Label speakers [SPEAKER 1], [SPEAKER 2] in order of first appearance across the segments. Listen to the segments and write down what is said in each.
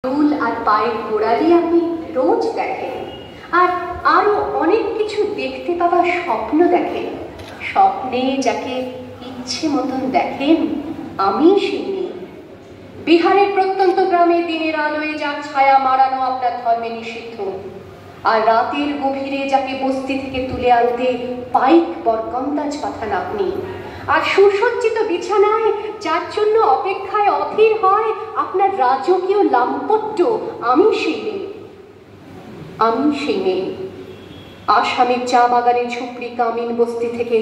[SPEAKER 1] চুল আর পায়ের গোড়ালি আপনি রোজ দেখেন, আর আরো অনেক কিছু দেখতে পাবার স্বপ্ন দেখেন। স্বপ্নে যাকে ইচ্ছে মতন দেখেন, আমি সেই মেয়ে। বিহারের প্রত্যন্ত গ্রামে দিনের আলোয় যার ছায়া মারানো আপনার ধর্মে নিষিদ্ধ, আর রাতের গভীরে যাকে বস্তি থেকে তুলে আনতে পাইক বরকন্দাজ পাঠান আপনি, আর সুসজ্জিত বিছানায় যার জন্য অপেক্ষায় অধীর হয় আপনার রাজকীয় লাম্পট্য, আমি সেই মেয়ে। আমি সেই মেয়ে আসামের চা বাগানের ঝুপড়ি কামিন বস্তি থেকে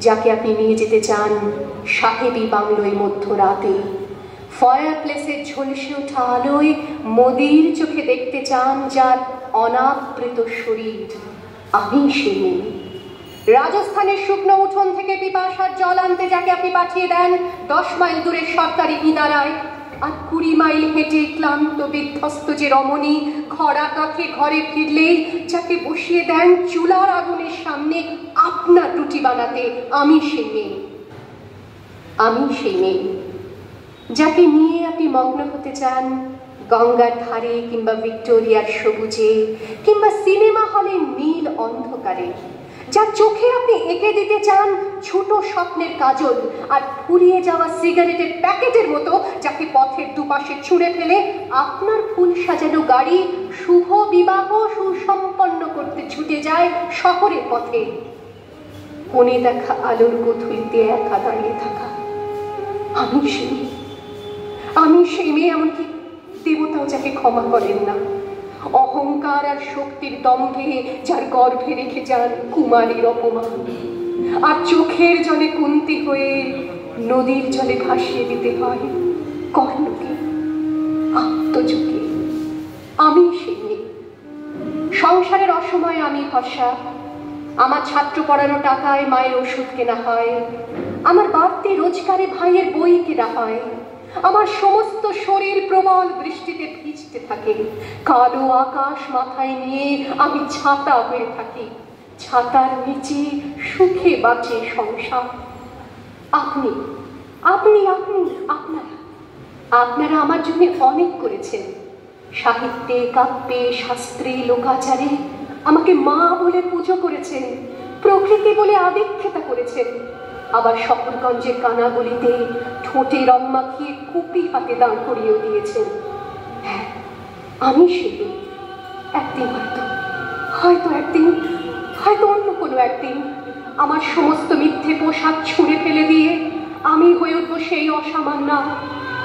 [SPEAKER 1] যাকে আপনি নিয়ে যেতে চান সাহেবী বাংলোয় মধ্যরাতে। ফায়ার প্লেসের ঝলসে ওঠা আলোয় মোদির চোখে দেখতে চান যার অনাবৃত শরীর, আমি সেই মেয়ে। রাজস্থানের শুকনো উঠোন থেকে পিপাসার জল আনতে যাকে আপনি পাঠিয়ে দেন 10 মাইল দূরের সরকারি ইদারায়, আর 20 মাইল হেঁটে ক্লান্ত বিধ্বস্ত যে রমণী খরা কাঠে ঘরে ফিরলেই যাকে বসিয়ে দেন চুলার আগুনের সামনে আপনার রুটি বানাতে, আমি সেই মেয়ে। আমি সেই মেয়ে যাকে নিয়ে আপনি মগ্ন হতে চান গঙ্গার ধারে, কিংবা ভিক্টোরিয়ার সবুজে, কিংবা সিনেমা হলের নীল অন্ধকারে, যার চোখে আপনি এঁকে দিতে চান ছোট স্বপ্নের কাজল, আর ফুরিয়ে যাওয়া সিগারেটের প্যাকেটের মতো যাকে পথের দুপাশে ছুঁড়ে ফেলে আপনার ফুল সাজানো গাড়ি শুভ বিবাহ সুসম্পন্ন করতে ছুটে যায় শহরের পথে। কোণে দেখা আলোর গোধূলিতে একা দাঁড়িয়ে থাকা, আমি সেই মেয়ে। আমি সেই মেয়ে, এমনকি দেবতাও যাকে ক্ষমা করেন না। অহংকার আর শক্তির দম্ভে যার গর্ভে রেখে যান কুমারীর অপমান, আর চোখের জলে কুন্তি হয়ে নদীর জলে ভাসিয়ে দিতে হয় কর্ণকে, আত্মযোগে। আমি সেই মেয়ে। সংসারের অসময়ে আমি ভরসা, আমার ছাত্র পড়ানো টাকায় মায়ের ওষুধ কেনা হয়, আমার বাড়তি রোজগারে ভাইয়ের বই কেনা হয়, আমার সমস্ত শরীর প্রবল বৃষ্টিতে ভিজতে থাকে, কালো আকাশ মাথায় নিয়ে আমি ছাতা হয়ে থাকি, ছাতার নিচে সুখে বাঁচে সংসার। আপনি আপনি আপনি আপনারা আপনারা আমার জন্য অনেক করেছেন। সাহিত্যে, কাব্যে, শাস্ত্রে, লোকাচারে আমাকে মা বলে পুজো করেছেন, প্রকৃতি বলে আদিক্ষেতা করেছেন, আবার শহরগঞ্জের কানাগলিতে ঠোঁটে রং মাখিয়ে কুপি হাতে দাঁড় করিয়েও দিয়েছেন। হ্যাঁ, আমি সেই একদিন হয়তো অন্য কোনো একদিন আমার সমস্ত মিথ্যে পোশাক ছুঁড়ে ফেলে দিয়ে আমি হয়ে উঠবো সেই অসামান্য।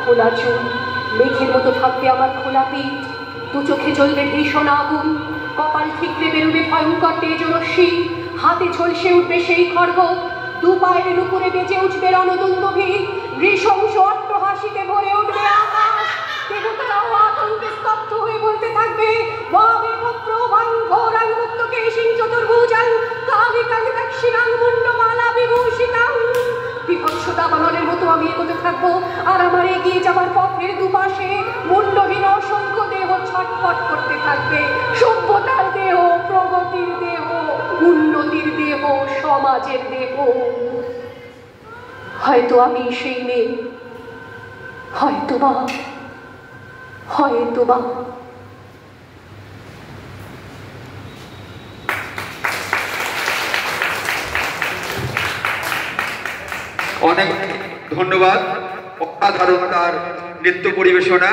[SPEAKER 1] খোলা চুল, মেঘের মতো থাকবে আমার খোলা পিঠ, দু চোখে জ্বলবে ভীষণ আগুন, কপাল ঠিকরে বেরোবে ভয়ঙ্কর তেজরশ্মি, হাতে ঝলসে উঠবে সেই খড়গ, দু পায়ের উপরে বেজে উঠবে রণদুন্দুভি, নৃশংস অট্টহাসিতে ভরে উঠবে আকাশ। দেবতারাও আতঙ্কে স্তব্ধ হয়ে বলতে থাকবে, বাবে পত্র ভাং ঘোরাং মুক্ত কেশিং চতুর্ভুজাং কালিকাং দক্ষিণাং মুন্ডমালা বিভূষিতাং। বিভৎস দাবানলের মতো আমি এগোতে থাকবো, আর আমার এগিয়ে যাবার পথের দুপাশে মুন্ডহীন অসংখ্য দেহ ছটফট করতে থাকবে। সভ্যতার দেহ, প্রগতির দেহ, উন্নতির দেহ, সমাজের দেহ। হয়তো আমি সেই মেয়ে, হয়তোবা।
[SPEAKER 2] অনেক ধন্যবাদ। অসাধারণ তার নৃত্য পরিবেশনা।